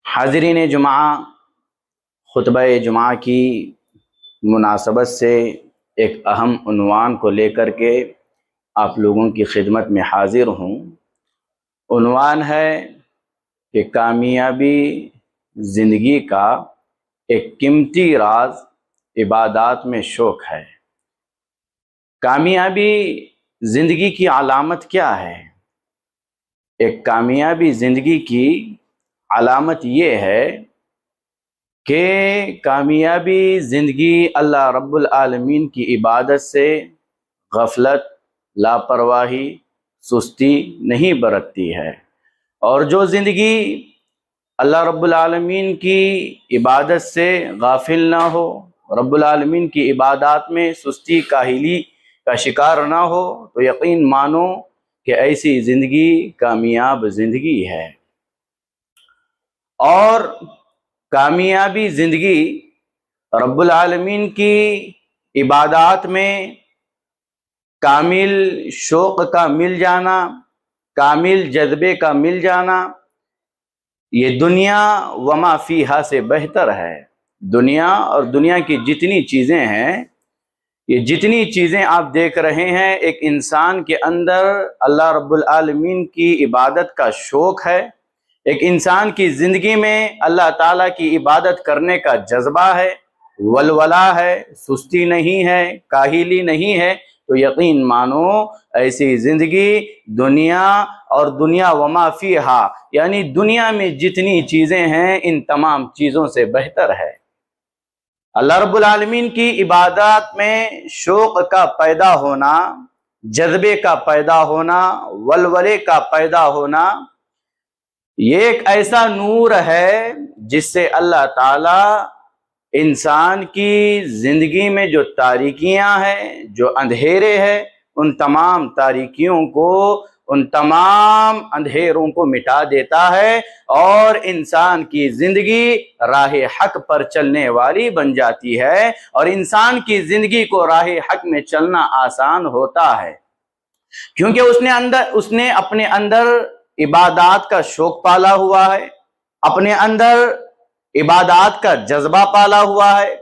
حاضرین جمعہ، خطبہ جمعہ کی مناسبت سے ایک اہم عنوان کو لے کر کے آپ لوگوں کی خدمت میں حاضر ہوں۔ عنوان ہے کہ کامیابی زندگی کا ایک قیمتی راز عبادات میں شوق ہے۔ کامیابی زندگی کی علامت کیا ہے؟ ایک کامیابی زندگی کی علامت یہ ہے کہ کامیابی زندگی اللہ رب العالمین کی عبادت سے غفلت، لاپرواہی، سستی نہیں برتتی ہے، اور جو زندگی اللہ رب العالمین کی عبادت سے غافل نہ ہو، رب العالمین کی عبادات میں سستی کاہلی کا شکار نہ ہو، تو یقین مانو کہ ایسی زندگی کامیاب زندگی ہے۔ اور کامیابی زندگی رب العالمین کی عبادات میں کامل شوق کا مل جانا، کامل جذبے کا مل جانا، یہ دنیا وما فیہا سے بہتر ہے۔ دنیا اور دنیا کی جتنی چیزیں ہیں، یہ جتنی چیزیں آپ دیکھ رہے ہیں، ایک انسان کے اندر اللہ رب العالمین کی عبادت کا شوق ہے، ایک انسان کی زندگی میں اللہ تعالیٰ کی عبادت کرنے کا جذبہ ہے، ولولہ ہے، سستی نہیں ہے، کاہلی نہیں ہے، تو یقین مانو ایسی زندگی دنیا اور دنیا وما فیہا، یعنی دنیا میں جتنی چیزیں ہیں ان تمام چیزوں سے بہتر ہے۔ اللہ رب العالمین کی عبادات میں شوق کا پیدا ہونا، جذبے کا پیدا ہونا، ولولے کا پیدا ہونا، یہ ایک ایسا نور ہے جس سے اللہ تعالیٰ انسان کی زندگی میں جو تاریکیاں ہیں، جو اندھیرے ہیں، ان تمام تاریکیوں کو، ان تمام اندھیروں کو مٹا دیتا ہے، اور انسان کی زندگی راہ حق پر چلنے والی بن جاتی ہے، اور انسان کی زندگی کو راہ حق میں چلنا آسان ہوتا ہے، کیونکہ اس نے اپنے اندر عبادات کا شوق پالا ہوا ہے، اپنے اندر عبادات کا جذبہ پالا ہوا ہے،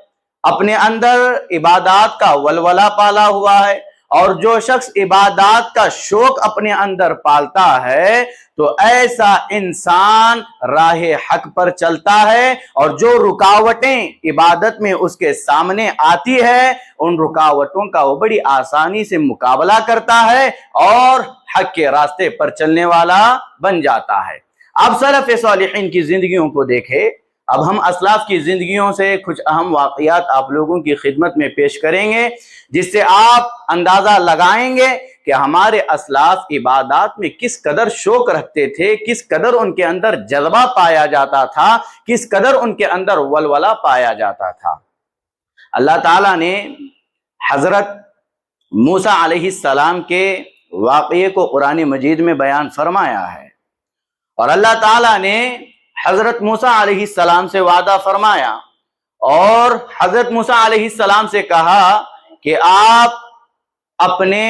اپنے اندر عبادات کا ولولہ پالا ہوا ہے۔ اور جو شخص عبادات کا شوق اپنے اندر پالتا ہے تو ایسا انسان راہ حق پر چلتا ہے، اور جو رکاوٹیں عبادت میں اس کے سامنے آتی ہے ان رکاوٹوں کا وہ بڑی آسانی سے مقابلہ کرتا ہے اور حق کے راستے پر چلنے والا بن جاتا ہے۔ اب سلف صالحین کی زندگیوں کو دیکھیں، اب ہم اسلاف کی زندگیوں سے کچھ اہم واقعات آپ لوگوں کی خدمت میں پیش کریں گے، جس سے آپ اندازہ لگائیں گے کہ ہمارے اسلاف عبادات میں کس قدر شوق رکھتے تھے، کس قدر ان کے اندر جذبہ پایا جاتا تھا، کس قدر ان کے اندر ولولہ پایا جاتا تھا۔ اللہ تعالیٰ نے حضرت موسیٰ علیہ السلام کے واقعے کو قرآن مجید میں بیان فرمایا ہے، اور اللہ تعالیٰ نے حضرت موسیٰ علیہ السلام سے وعدہ فرمایا، اور حضرت موسیٰ علیہ السلام سے کہا کہ آپ اپنے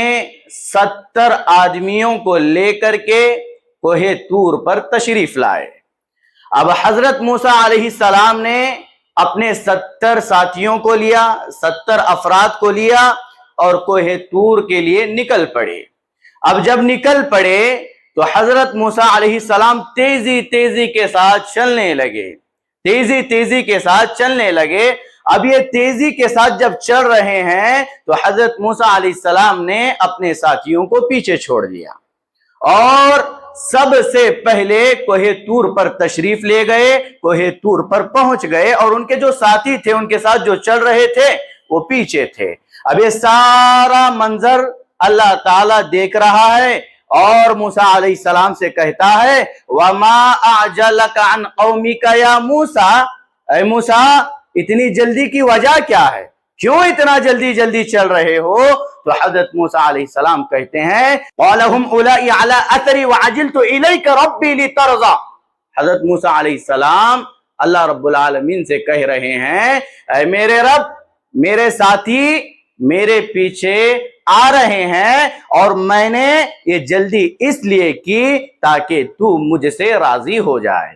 70 آدمیوں کو لے کر کے کوہ طور پر تشریف لائے۔ اب حضرت موسیٰ علیہ السلام نے اپنے 70 ساتھیوں کو لیا، 70 افراد کو لیا، اور کوہ طور کے لیے نکل پڑے۔ اب جب نکل پڑے تو حضرت موسیٰ علیہ السلام تیزی کے ساتھ چلنے لگے، تیزی کے ساتھ چلنے لگے۔ اب یہ تیزی کے ساتھ جب چل رہے ہیں تو حضرت موسیٰ علیہ السلام نے اپنے ساتھیوں کو پیچھے چھوڑ دیا، اور سب سے پہلے کوہ طور پر تشریف لے گئے، کوہ طور پر پہنچ گئے، اور ان کے جو ساتھی تھے، ان کے ساتھ جو چل رہے تھے، وہ پیچھے تھے۔ اب یہ سارا منظر اللہ تعالیٰ دیکھ رہا ہے، اور موسیٰ علیہ السلام سے کہتا ہے وَمَا أَعْجَلَكَ عَنْ قَوْمِكَ يَا موسیٰ، اے موسیٰ اتنی جلدی کی وجہ کیا ہے؟ کیوں اتنا جلدی چل رہے ہو؟ تو حضرت موسیٰ علیہ السلام کہتے ہیں قَالَ هُمْ أُولَئِي عَلَىٰ أَثَرِي وَعَجِلْتُ إِلَيْكَ رَبِّي لِتَرْضَىٰ۔ حضرت موسیٰ علیہ السلام اللہ رب العالمین سے کہہ رہے ہیں اے میرے رب، میرے ساتھی میرے پیچھے آ رہے ہیں، اور میں نے یہ جلدی اس لیے کی تاکہ تو مجھ سے راضی ہو جائے۔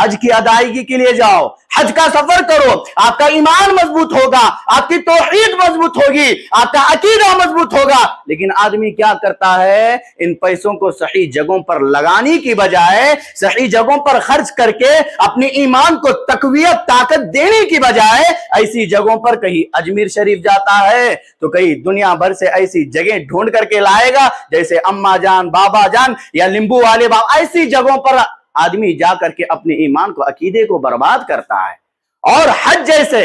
حج کی ادائیگی کے لیے جاؤ، حج کا سفر کرو، آپ کا ایمان مضبوط ہوگا، آپ کی توحید مضبوط ہوگی، آپ کا عقیدہ مضبوط ہوگا۔ لیکن آدمی کیا کرتا ہے؟ ان پیسوں کو صحیح جگہوں پر لگانے کی بجائے، صحیح جگہوں پر خرچ کر کے اپنے ایمان کو تقویت طاقت دینے کی بجائے ایسی جگہوں پر کہیں اجمیر شریف جاتا ہے تو کہیں دنیا بھر سے ایسی جگہیں ڈھونڈ کر کے لائے گا جیسے اماں جان، بابا جان یا لیمبو والے بابا، ایسی جگہوں پر آدمی جا کر کے اپنے ایمان کو عقیدے کو برباد کرتا ہے، اور حج جیسے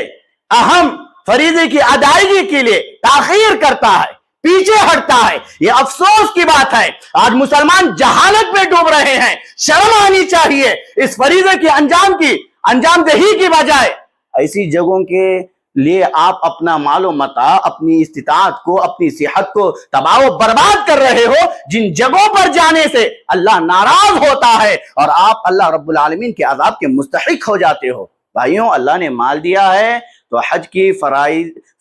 اہم فریضے کی ادائیگی کے لیے تاخیر کرتا ہے، پیچھے ہٹتا ہے۔ یہ افسوس کی بات ہے، آج مسلمان جہالت میں ڈوب رہے ہیں۔ شرم آنی چاہیے اس فریضے کی انجام دہی کی بجائے ایسی جگہوں کے لیے آپ اپنا مال و متاع، اپنی استطاعت کو، اپنی صحت کو تباہ و برباد کر رہے ہو، جن جگہوں پر جانے سے اللہ ناراض ہوتا ہے اور آپ اللہ رب العالمین کے عذاب کے مستحق ہو جاتے ہو۔ بھائیوں، اللہ نے مال دیا ہے تو حج کی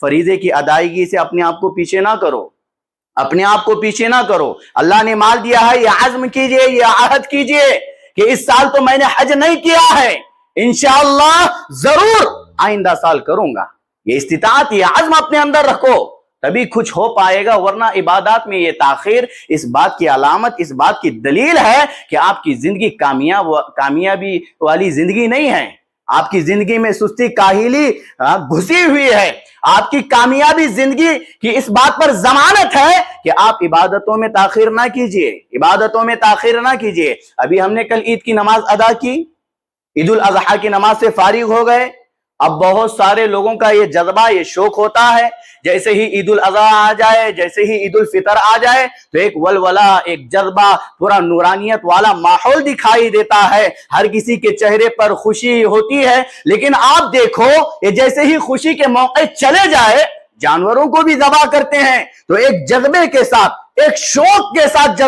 فریضے کی ادائیگی سے اپنے آپ کو پیچھے نہ کرو، اپنے آپ کو پیچھے نہ کرو۔ اللہ نے مال دیا ہے، یہ عزم کیجئے، یہ عہد کیجئے کہ اس سال تو میں نے حج نہیں کیا ہے، انشاءاللہ ضرور آئندہ سال کروں گا۔ یہ استطاعت، یہ عزم اپنے اندر رکھو، تبھی کچھ ہو پائے گا، ورنہ عبادات میں یہ تاخیر اس بات کی علامت، اس بات کی دلیل ہے کہ آپ کی زندگی کامیابی والی زندگی نہیں ہے۔ آپ کی زندگی میں سستی کاہلی گھسی ہوئی ہے۔ آپ کی کامیابی زندگی کی اس بات پر ضمانت ہے کہ آپ عبادتوں میں تاخیر نہ کیجئے، عبادتوں میں تاخیر نہ کیجئے۔ ابھی ہم نے کل عید کی نماز ادا کی، عید الاضحیٰ کی نماز سے فارغ ہو گئے۔ اب بہت سارے لوگوں کا یہ جذبہ، یہ شوق ہوتا ہے، جیسے ہی عید الاضحیٰ آ جائے، جیسے ہی عید الفطر آ جائے تو ایک ولولہ، ایک جذبہ، پورا نورانیت والا ماحول دکھائی دیتا ہے، ہر کسی کے چہرے پر خوشی ہوتی ہے۔ لیکن آپ دیکھو، یہ جیسے ہی خوشی کے موقع چلے جائے، جانوروں کو بھی ذبح کرتے ہیں تو ایک جذبے کے ساتھ، ایک شوق کے ساتھ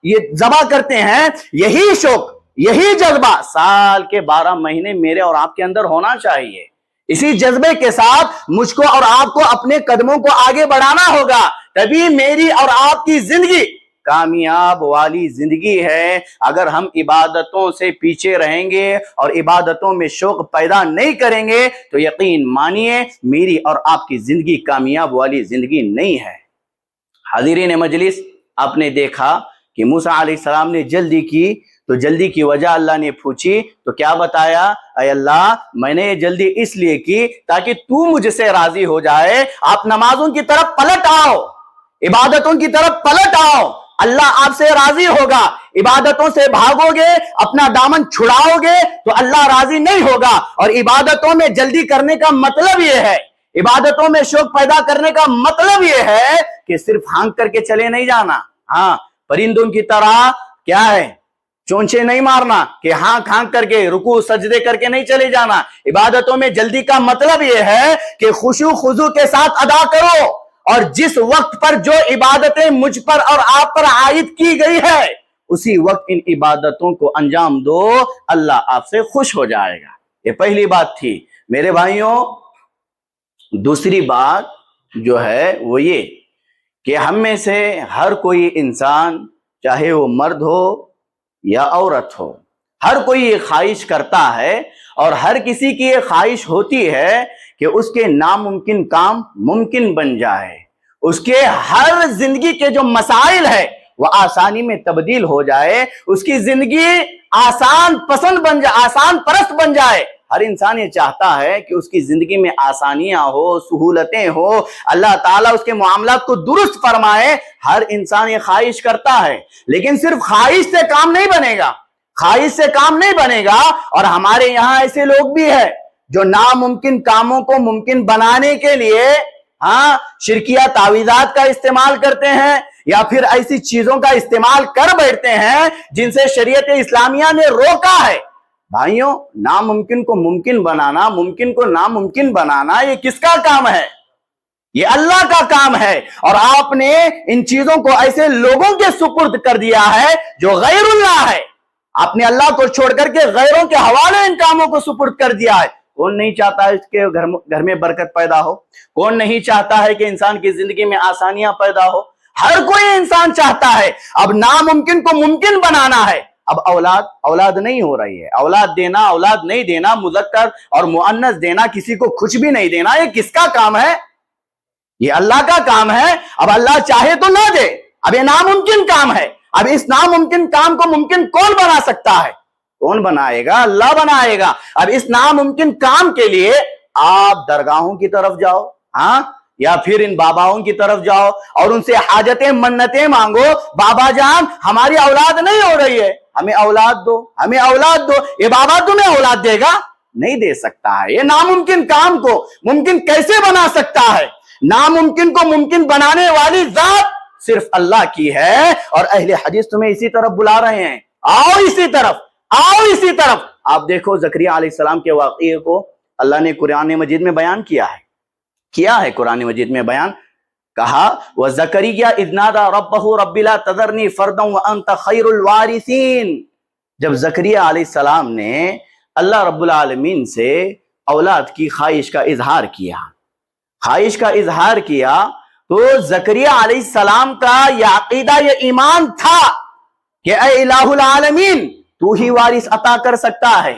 یہ ذبح کرتے ہیں۔ یہی شوق، یہی جذبہ سال کے 12 مہینے میرے اور آپ کے اندر ہونا چاہیے۔ اسی جذبے کے ساتھ مجھ کو اور آپ کو اپنے قدموں کو آگے بڑھانا ہوگا، تبھی میری اور آپ کی زندگی کامیاب والی زندگی ہے۔ اگر ہم عبادتوں سے پیچھے رہیں گے اور عبادتوں میں شوق پیدا نہیں کریں گے تو یقین مانیے میری اور آپ کی زندگی کامیاب والی زندگی نہیں ہے۔ حاضرین مجلس، آپ نے دیکھا کہ موسیٰ علیہ السلام نے جلدی کی تو جلدی کی وجہ اللہ نے پوچھی تو کیا بتایا؟ اے اللہ، میں نے یہ جلدی اس لیے کی تاکہ تو مجھ سے راضی ہو جائے۔ آپ نمازوں کی طرف پلٹ آؤ، عبادتوں کی طرف پلٹ آؤ، اللہ آپ سے راضی ہوگا۔ عبادتوں سے بھاگو گے، اپنا دامن چھڑاؤ گے تو اللہ راضی نہیں ہوگا۔ اور عبادتوں میں جلدی کرنے کا مطلب یہ ہے، عبادتوں میں شوق پیدا کرنے کا مطلب یہ ہے کہ صرف ہانک کر کے چلے نہیں جانا، ہاں پرندوں کی طرح کیا ہے، چونچے نہیں مارنا کہ ہانک ہانک کر کے رکوع سجدے کر کے نہیں چلے جانا۔ عبادتوں میں جلدی کا مطلب یہ ہے کہ خشوع خضوع کے ساتھ ادا کرو، اور جس وقت پر جو عبادتیں مجھ پر اور آپ پر عائد کی گئی ہے اسی وقت ان عبادتوں کو انجام دو، اللہ آپ سے خوش ہو جائے گا۔ یہ پہلی بات تھی میرے بھائیوں۔ دوسری بات جو ہے وہ یہ کہ ہم میں سے ہر کوئی انسان، چاہے وہ مرد ہو یا عورت ہو، ہر کوئی یہ خواہش کرتا ہے اور ہر کسی کی یہ خواہش ہوتی ہے کہ اس کے ناممکن کام ممکن بن جائے، اس کے ہر زندگی کے جو مسائل ہے وہ آسانی میں تبدیل ہو جائے، اس کی زندگی آسان پرست بن جائے۔ ہر انسان یہ چاہتا ہے کہ اس کی زندگی میں آسانیاں ہو، سہولتیں ہو، اللہ تعالیٰ اس کے معاملات کو درست فرمائے۔ ہر انسان یہ خواہش کرتا ہے، لیکن صرف خواہش سے کام نہیں بنے گا، خواہش سے کام نہیں بنے گا۔ اور ہمارے یہاں ایسے لوگ بھی ہیں جو ناممکن کاموں کو ممکن بنانے کے لیے شرکیہ تعویذات کا استعمال کرتے ہیں، یا پھر ایسی چیزوں کا استعمال کر بیٹھتے ہیں جن سے شریعت اسلامیہ نے روکا ہے۔ بھائیوں، ناممکن کو ممکن بنانا، ممکن کو ناممکن بنانا، یہ کس کا کام ہے؟ یہ اللہ کا کام ہے۔ اور آپ نے ان چیزوں کو ایسے لوگوں کے سپرد کر دیا ہے جو غیر اللہ ہے۔ آپ نے اللہ کو چھوڑ کر کے غیروں کے حوالے ان کاموں کو سپرد کر دیا ہے۔ کون نہیں چاہتا ہے اس کے گھر میں برکت پیدا ہو؟ کون نہیں چاہتا ہے کہ انسان کی زندگی میں آسانیاں پیدا ہو؟ ہر کوئی انسان چاہتا ہے۔ اب ناممکن کو ممکن بنانا ہے، اب اولاد نہیں ہو رہی ہے. اولاد دینا، اولاد نہیں دینا، مذکر اور مؤنث دینا، کسی کو کچھ بھی نہیں دینا، یہ کس کا کام ہے؟ یہ اللہ کا کام ہے. اب اللہ چاہے تو نہ دے. اب یہ ناممکن کام ہے. اب اس ناممکن کام کو ممکن کون بنا سکتا ہے؟ کون بنائے گا؟ اللہ بنائے گا. اب اس ناممکن کام کے لیے آپ درگاہوں کی طرف جاؤ، ہاں، یا پھر ان باباؤں کی طرف جاؤ اور ان سے حاجتیں منتیں مانگو. بابا جان ہماری اولاد نہیں ہو رہی ہے، ہمیں اولاد دو، ہمیں اولاد دو. یہ بابا تمہیں اولاد دے گا؟ نہیں دے سکتا ہے. یہ ناممکن کام کو ممکن کیسے بنا سکتا ہے؟ ناممکن کو ممکن بنانے والی ذات صرف اللہ کی ہے. اور اہل حدیث تمہیں اسی طرف بلا رہے ہیں. آؤ اسی طرف، آؤ اسی طرف. آپ دیکھو زکریا علیہ السلام کے واقعے کو اللہ نے قرآن مجید میں بیان کیا ہے قرآن مجید میں بیان. کہا وَزَكَرِيَّا إِذْ نَادَى رَبَّهُ رَبِّ لَا تَذَرْنِي فَرْدًا وَأَنْتَ خَيْرُ الْوَارِثِينَ. جب زکریا علیہ السلام نے اللہ رب العالمین سے اولاد کی خواہش کا اظہار کیا تو زکریا علیہ السلام کا یہ عقیدہ، یہ ایمان تھا کہ اے الہ العالمین، تو ہی وارث عطا کر سکتا ہے،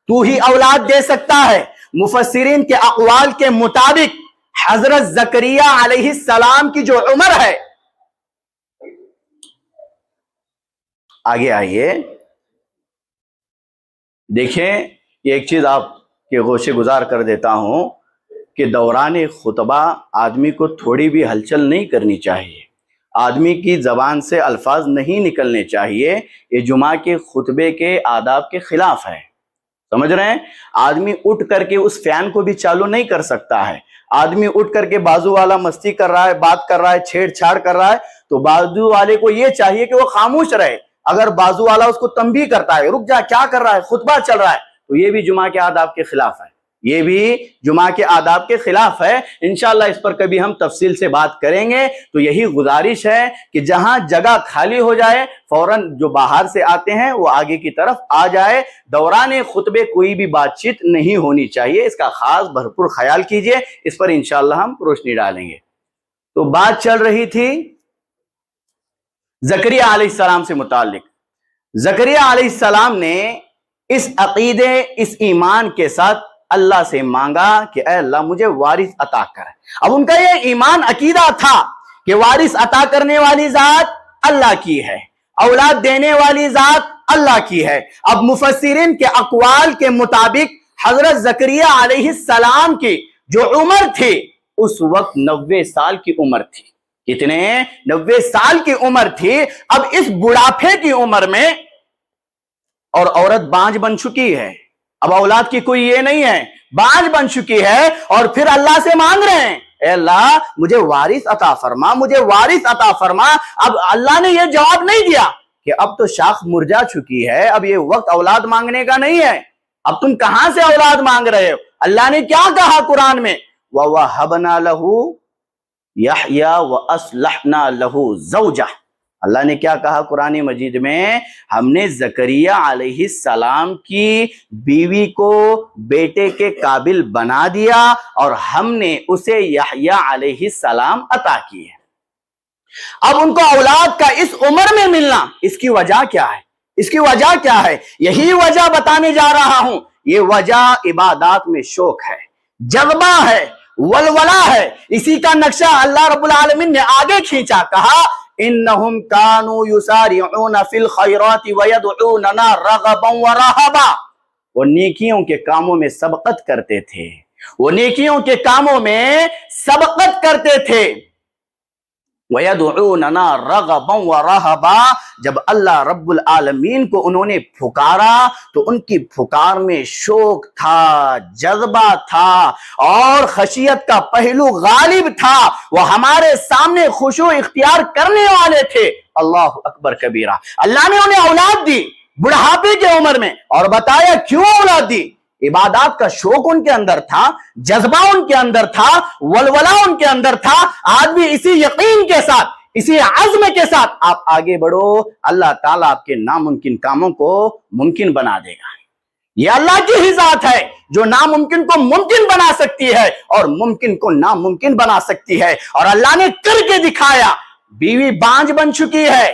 تو ہی اولاد دے سکتا ہے. مفسرین کے اقوال کے مطابق حضرت زکریا علیہ السلام کی جو عمر ہے، آگے آئیے دیکھیں. یہ ایک چیز آپ کے گوشے گزار کر دیتا ہوں کہ دوران خطبہ آدمی کو تھوڑی بھی ہلچل نہیں کرنی چاہیے. آدمی کی زبان سے الفاظ نہیں نکلنے چاہیے. یہ جمعہ کے خطبے کے آداب کے خلاف ہے. سمجھ رہے ہیں؟ آدمی اٹھ کر کے اس فین کو بھی چالو نہیں کر سکتا ہے. آدمی اٹھ کر کے بازو والا مستی کر رہا ہے، بات کر رہا ہے، چھیڑ چھاڑ کر رہا ہے، تو بازو والے کو یہ چاہیے کہ وہ خاموش رہے. اگر بازو والا اس کو تنبیہ کرتا ہے، رک جا، کیا کر رہا ہے، خطبہ چل رہا ہے، تو یہ بھی جمعہ کے آداب کے خلاف ہے. یہ بھی جمعہ کے آداب کے خلاف ہے. انشاءاللہ اس پر کبھی ہم تفصیل سے بات کریں گے. تو یہی گزارش ہے کہ جہاں جگہ خالی ہو جائے فوراً جو باہر سے آتے ہیں وہ آگے کی طرف آ جائے. دوران خطبے کوئی بھی بات چیت نہیں ہونی چاہیے. اس کا خاص بھرپور خیال کیجئے. اس پر انشاءاللہ ہم روشنی ڈالیں گے. تو بات چل رہی تھی زکریا علیہ السلام سے متعلق. زکریا علیہ السلام نے اس عقیدے، اس ایمان کے ساتھ اللہ سے مانگا کہ اے اللہ مجھے وارث عطا کر. اب ان کا یہ ایمان عقیدہ تھا کہ وارث عطا کرنے والی ذات اللہ کی ہے، اولاد دینے والی ذات اللہ کی ہے. اب مفسرین کے اقوال کے مطابق حضرت زکریا علیہ السلام کی جو عمر تھی اس وقت 90 سال کی عمر تھی. کتنے؟ 90 سال کی عمر تھی. اب اس بڑھاپے کی عمر میں اور عورت بانجھ بن چکی ہے. اب اولاد کی کوئی یہ نہیں ہے، بانجھ بن چکی ہے اور پھر اللہ سے مانگ رہے ہیں اے اللہ مجھے وارث عطا فرما، مجھے وارث عطا فرما. اب اللہ نے یہ جواب نہیں دیا کہ اب تو شاخ مرجا چکی ہے، اب یہ وقت اولاد مانگنے کا نہیں ہے، اب تم کہاں سے اولاد مانگ رہے ہو. اللہ نے کیا کہا قرآن میں؟ وَوَهَبْنَا لَهُ يَحْيَا وَأَصْلَحْنَا لَهُ زَوْجَهُ. اللہ نے کیا کہا قرآن مجید میں؟ ہم نے زکریا علیہ السلام کی بیوی کو بیٹے کے قابل بنا دیا اور ہم نے اسے یحییٰ علیہ السلام عطا کی ہے. اب ان کو اولاد کا اس عمر میں ملنا، اس کی وجہ کیا ہے؟ اس کی وجہ کیا ہے؟ یہی وجہ بتانے جا رہا ہوں. یہ وجہ عبادات میں شوق ہے، جذبہ ہے، ولولہ ہے. اسی کا نقشہ اللہ رب العالمین نے آگے کھینچا. کہا انہم کانوا یسارعون فی الخیرات ویدعوننا رغبا ورہبا. وہ نیکیوں کے کاموں میں سبقت کرتے تھے، وہ نیکیوں کے کاموں میں سبقت کرتے تھے. وَيَدْعُونَنَا رَغَبًا وَرَهَبًا. جب اللہ رب العالمین کو انہوں نے پھکارا تو ان کی پھکار میں شوق تھا، جذبہ تھا اور خشیت کا پہلو غالب تھا. وہ ہمارے سامنے خشوع اختیار کرنے والے تھے. اللہ اکبر کبیرہ. اللہ نے انہیں اولاد دی بڑھاپے کے عمر میں اور بتایا کیوں اولاد دی. عبادات کا شوق ان کے اندر تھا، جذبہ ان کے اندر تھا، ولولہ ان کے اندر تھا. آدمی اسی یقین کے ساتھ، اسی عزم کے ساتھ آپ آگے بڑھو، اللہ تعالیٰ آپ کے ناممکن کاموں کو ممکن بنا دے گا. یہ اللہ کی ہی ذات ہے جو ناممکن کو ممکن بنا سکتی ہے اور ممکن کو ناممکن بنا سکتی ہے. اور اللہ نے کر کے دکھایا. بیوی بانجھ بن چکی ہے،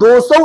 200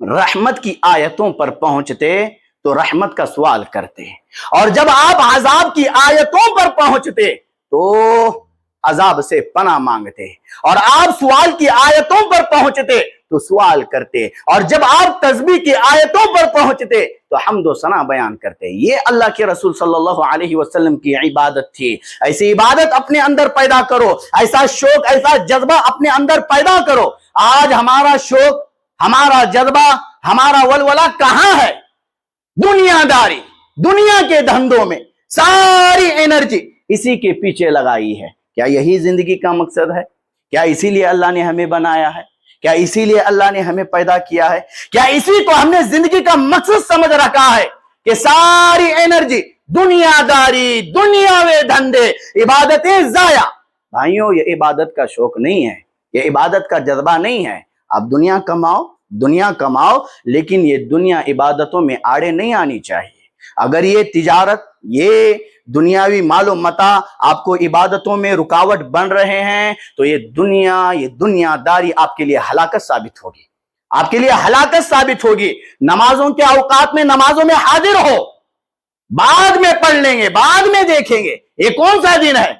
رحمت کی آیتوں پر پہنچتے تو رحمت کا سوال کرتے، اور جب آپ عذاب کی آیتوں پر پہنچتے تو عذاب سے پناہ مانگتے، اور آپ سوال کی آیتوں پر پہنچتے تو سوال کرتے، اور جب آپ تسبیح کی آیتوں پر پہنچتے تو حمد و ثنا بیان کرتے۔ یہ اللہ کے رسول صلی اللہ علیہ وسلم کی عبادت تھی۔ ایسی عبادت اپنے اندر پیدا کرو، ایسا شوق، ایسا جذبہ اپنے اندر پیدا کرو۔ آج ہمارا شوق، ہمارا جذبہ، ہمارا ولولہ کہاں ہے؟ دنیا داری، دنیا کے دھندوں میں ساری انرجی اسی کے پیچھے لگائی ہے۔ کیا یہی زندگی کا مقصد ہے؟ کیا اسی لیے اللہ نے ہمیں بنایا ہے؟ کیا اسی لیے اللہ نے ہمیں پیدا کیا ہے؟ کیا اسی کو ہم نے زندگی کا مقصد سمجھ رکھا ہے کہ ساری انرجی دنیا داری، دنیاوی دھندے، عبادتیں ضائع؟ بھائیوں، یہ عبادت کا شوق نہیں ہے، یہ عبادت کا جذبہ نہیں ہے۔ اب دنیا کماؤ، دنیا کماؤ، لیکن یہ دنیا عبادتوں میں آڑے نہیں آنی چاہیے۔ اگر یہ تجارت، یہ دنیاوی مال و متاع آپ کو عبادتوں میں رکاوٹ بن رہے ہیں تو یہ دنیا داری آپ کے لیے ہلاکت ثابت ہوگی، آپ کے لیے ہلاکت ثابت ہوگی۔ نمازوں کے اوقات میں نمازوں میں حاضر ہو، بعد میں پڑھ لیں گے، بعد میں دیکھیں گے۔ یہ کون سا دن ہے؟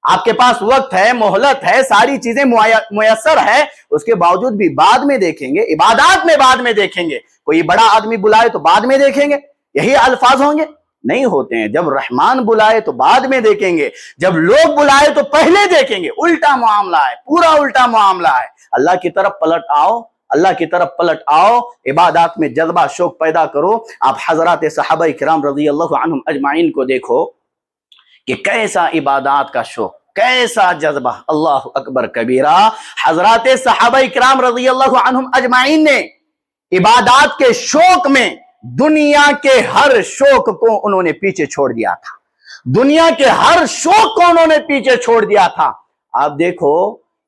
آپ کے پاس وقت ہے، مہلت ہے، ساری چیزیں میسر ہے، اس کے باوجود بھی بعد میں دیکھیں گے، عبادات میں بعد میں دیکھیں گے۔ کوئی بڑا آدمی بلائے تو بعد میں دیکھیں گے، یہی الفاظ ہوں گے؟ نہیں ہوتے ہیں۔ جب رحمان بلائے تو بعد میں دیکھیں گے، جب لوگ بلائے تو پہلے دیکھیں گے۔ الٹا معاملہ ہے، پورا الٹا معاملہ ہے۔ اللہ کی طرف پلٹ آؤ، اللہ کی طرف پلٹ آؤ، عبادات میں جذبہ شوق پیدا کرو۔ آپ حضرات صحابہ کرام رضی اللہ عنہم اجمعین کو دیکھو کہ کیسا عبادات کا شوق، کیسا جذبہ، اللہ اکبر کبیرہ۔ حضرات صحابہ کرام رضی اللہ عنہم اجمعین نے عبادات کے شوق میں دنیا کے ہر شوق کو انہوں نے پیچھے چھوڑ دیا تھا، دنیا کے ہر شوق کو انہوں نے پیچھے چھوڑ دیا تھا۔ آپ دیکھو،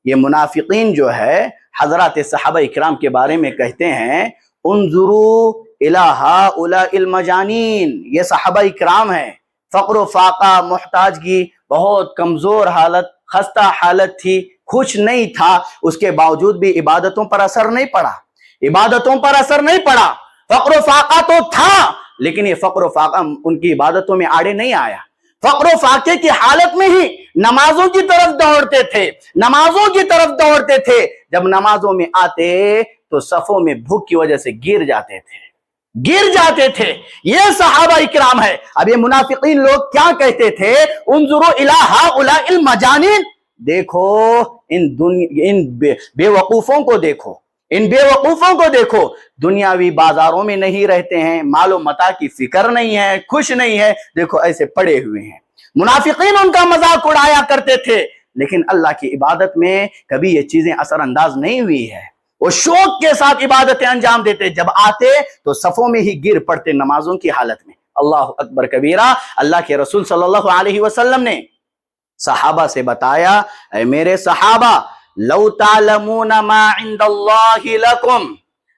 یہ منافقین جو ہے حضرات صحابہ اکرام کے بارے میں کہتے ہیں انظروا الی ہؤلاء المجانین، یہ صحابہ اکرام ہیں، فقر و فاقہ، محتاجگی، بہت کمزور حالت، خستہ حالت تھی، کچھ نہیں تھا، اس کے باوجود بھی عبادتوں پر اثر نہیں پڑا، عبادتوں پر اثر نہیں پڑا۔ فقر و فاقہ تو تھا، لیکن یہ فقر و فاقہ ان کی عبادتوں میں آڑے نہیں آیا۔ فقر و فاقے کی حالت میں ہی نمازوں کی طرف دوڑتے تھے، نمازوں کی طرف دوڑتے تھے۔ جب نمازوں میں آتے تو صفوں میں بھوک کی وجہ سے گر جاتے تھے۔ یہ صحابہ اکرام ہے۔ اب یہ منافقین لوگ کیا کہتے تھے؟ انظروا الی ہؤلاء المجانین، دیکھو ان بے وقوفوں کو دیکھو، ان بے وقوفوں کو دیکھو، دنیاوی بازاروں میں نہیں رہتے ہیں، مال و متاع کی فکر نہیں ہے، خوش نہیں ہے، دیکھو ایسے پڑے ہوئے ہیں۔ منافقین ان کا مذاق اڑایا کرتے تھے، لیکن اللہ کی عبادت میں کبھی یہ چیزیں اثر انداز نہیں ہوئی ہے۔ وہ شوق کے ساتھ عبادتیں انجام دیتے، جب آتے تو صفوں میں ہی گر پڑتے نمازوں کی حالت میں۔ اللہ اکبر کبیرہ۔ اللہ کے رسول صلی اللہ علیہ وسلم نے صحابہ سے بتایا، اے میرے صحابہ، لو تعلمون ما عند اللہ لکم،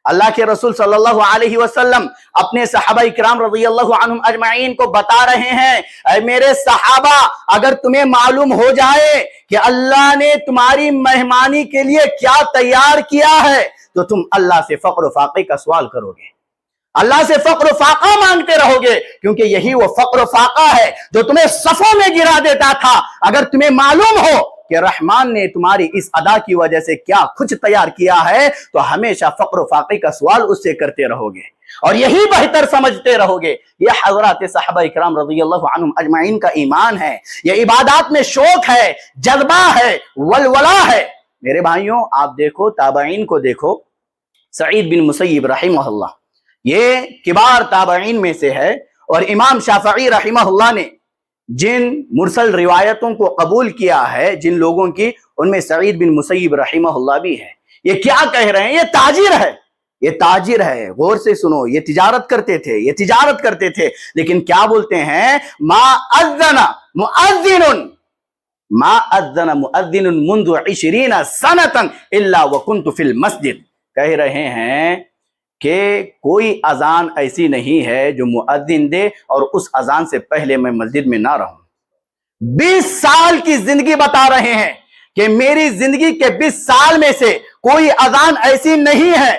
اللہ کے رسول صلی اللہ علیہ وسلم اپنے صحابہ اکرام رضی اللہ عنہم اجمعین کو بتا رہے ہیں، اے میرے صحابہ، اگر تمہیں معلوم ہو جائے کہ اللہ نے تمہاری مہمانی کے لیے کیا تیار کیا ہے تو تم اللہ سے فقر و فاقے کا سوال کرو گے، اللہ سے فقر و فاقہ مانگتے رہو گے، کیونکہ یہی وہ فقر و فاقہ ہے جو تمہیں صفوں میں گرا دیتا تھا۔ اگر تمہیں معلوم ہو کہ رحمان نے تمہاری اس ادا کی وجہ سے کیا کچھ تیار کیا ہے تو ہمیشہ فقر و فاقے کا سوال اس سے کرتے رہو گے اور یہی بہتر سمجھتے رہو گے۔ یہ حضرات صحابہ اکرام رضی اللہ عنہم اجمعین کا ایمان ہے، یہ عبادات میں شوق ہے، جذبہ ہے، ولولہ ہے۔ میرے بھائیوں، آپ دیکھو، تابعین کو دیکھو، سعید بن مسیب رحمہ اللہ یہ کبار تابعین میں سے ہے، اور امام شافعی رحمہ اللہ نے جن مرسل روایتوں کو قبول کیا ہے جن لوگوں کی، ان میں سعید بن مسیب رحمہ اللہ بھی ہے۔ یہ کیا کہہ رہے ہیں؟ یہ تاجر ہے، یہ تاجر ہے، غور سے سنو، یہ تجارت کرتے تھے، لیکن کیا بولتے ہیں؟ ما اذن مؤذن منذ 20 سنة الا وكنت في المسجد، کہہ رہے ہیں کہ کوئی اذان ایسی نہیں ہے جو مؤذن دے اور اس اذان سے پہلے میں مسجد میں نہ رہوں۔ 20 سال کی زندگی بتا رہے ہیں کہ میری زندگی کے 20 سال میں سے کوئی اذان ایسی نہیں ہے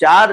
4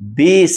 20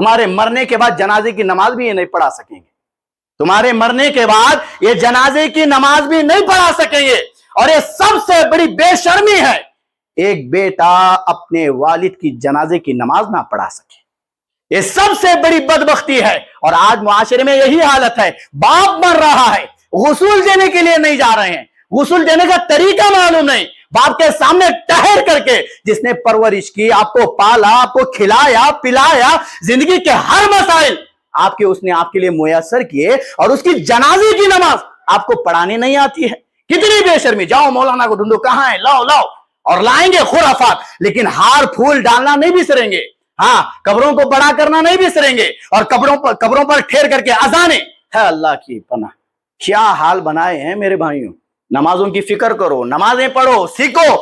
تمہارے مرنے کے بعد جنازے کی نماز بھی یہ نہیں پڑھا سکیں گے، تمہارے مرنے کے بعد یہ جنازے کی نماز بھی نہیں پڑھا سکیں گے۔ اور یہ سب سے بڑی بے شرمی ہے، ایک بیٹا اپنے والد کی جنازے کی نماز نہ پڑھا سکے، یہ سب سے بڑی بدبختی ہے۔ اور آج معاشرے میں یہی حالت ہے، باپ مر رہا ہے، غسل دینے کے لیے نہیں جا رہے ہیں، غسل دینے کا طریقہ معلوم نہیں، باپ کے سامنے ٹہر کر کے، جس نے پرورش کی، آپ کو پالا، آپ کو کھلایا پلایا، زندگی کے ہر مسائل اس نے آپ کے لیے میسر کیے، اور اس کی جنازے کی نماز آپ کو پڑھانے نہیں آتی ہے۔ کتنی بے شرمی! جاؤ مولانا کو ڈھونڈو، کہاں ہے، لاؤ لاؤ، اور لائیں گے خرافات، لیکن ہار پھول ڈالنا نہیں بسریں گے، ہاں قبروں کو بڑا کرنا نہیں بسریں گے، اور قبروں پر ٹھہر کر کے اذانیں، ہے اللہ کی پناہ، کیا حال بنائے ہیں میرے بھائیوں۔ نمازوں کی فکر کرو، نمازیں پڑھو، سیکھو،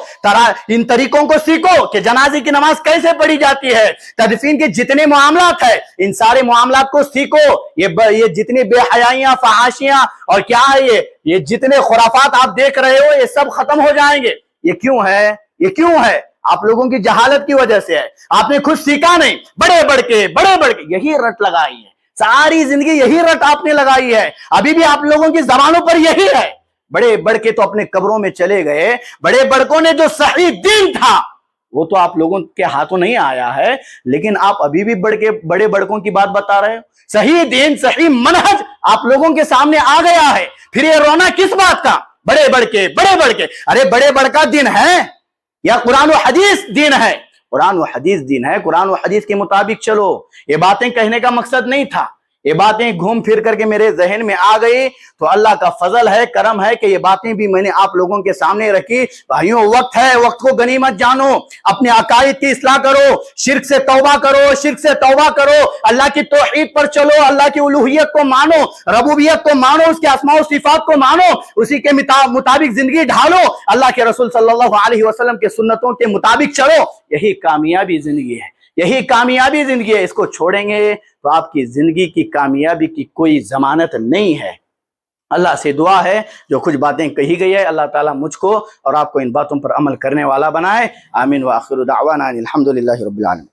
ان طریقوں کو سیکھو کہ جنازے کی نماز کیسے پڑھی جاتی ہے، تدفین کے جتنے معاملات ہیں ان سارے معاملات کو سیکھو۔ یہ جتنی بے حیائیاں، فحاشیاں اور کیا ہے یہ جتنے خرافات آپ دیکھ رہے ہو، یہ سب ختم ہو جائیں گے۔ یہ کیوں ہے؟ آپ لوگوں کی جہالت کی وجہ سے ہے، آپ نے خود سیکھا نہیں، بڑے بڑھ کے یہی رٹ لگائی ہے، ساری زندگی یہی رٹ آپ نے لگائی ہے، ابھی بھی آپ لوگوں کی زبانوں پر یہی ہے۔ بڑے بڑھ کے تو اپنے قبروں میں چلے گئے، بڑے بڑکوں نے جو صحیح دین تھا وہ تو آپ لوگوں کے ہاتھوں نہیں آیا ہے، لیکن آپ ابھی بھی بڑے بڑکوں کی بات بتا رہے ہو۔ صحیح دین، صحیح منہج آپ لوگوں کے سامنے آ گیا ہے، پھر یہ رونا کس بات کا؟ بڑے بڑھ کے ارے بڑے بڑھ کا دین ہے یا قرآن و حدیث دین ہے؟ قرآن و حدیث دین ہے، قرآن و حدیث کے مطابق چلو۔ یہ باتیں کہنے کا مقصد نہیں تھا، یہ باتیں گھوم پھر کر کے میرے ذہن میں آ گئی تو اللہ کا فضل ہے، کرم ہے کہ یہ باتیں بھی میں نے آپ لوگوں کے سامنے رکھی۔ بھائیوں، وقت ہے، وقت کو غنیمت جانو، اپنے عقائد کی اصلاح کرو، شرک سے توبہ کرو، اللہ کی توحید پر چلو، اللہ کی الوہیت کو مانو، ربوبیت کو مانو، اس کے اسماء و صفات کو مانو، اسی کے مطابق زندگی ڈھالو، اللہ کے رسول صلی اللہ علیہ وسلم کے سنتوں کے مطابق چلو۔ یہی کامیابی زندگی ہے، یہی کامیابی زندگی ہے۔ اس کو چھوڑیں گے تو آپ کی زندگی کی کامیابی کی کوئی ضمانت نہیں ہے۔ اللہ سے دعا ہے جو کچھ باتیں کہی گئی ہے اللہ تعالیٰ مجھ کو اور آپ کو ان باتوں پر عمل کرنے والا بنائے۔ آمین وآخر دعوانا الحمدللہ رب العالمین۔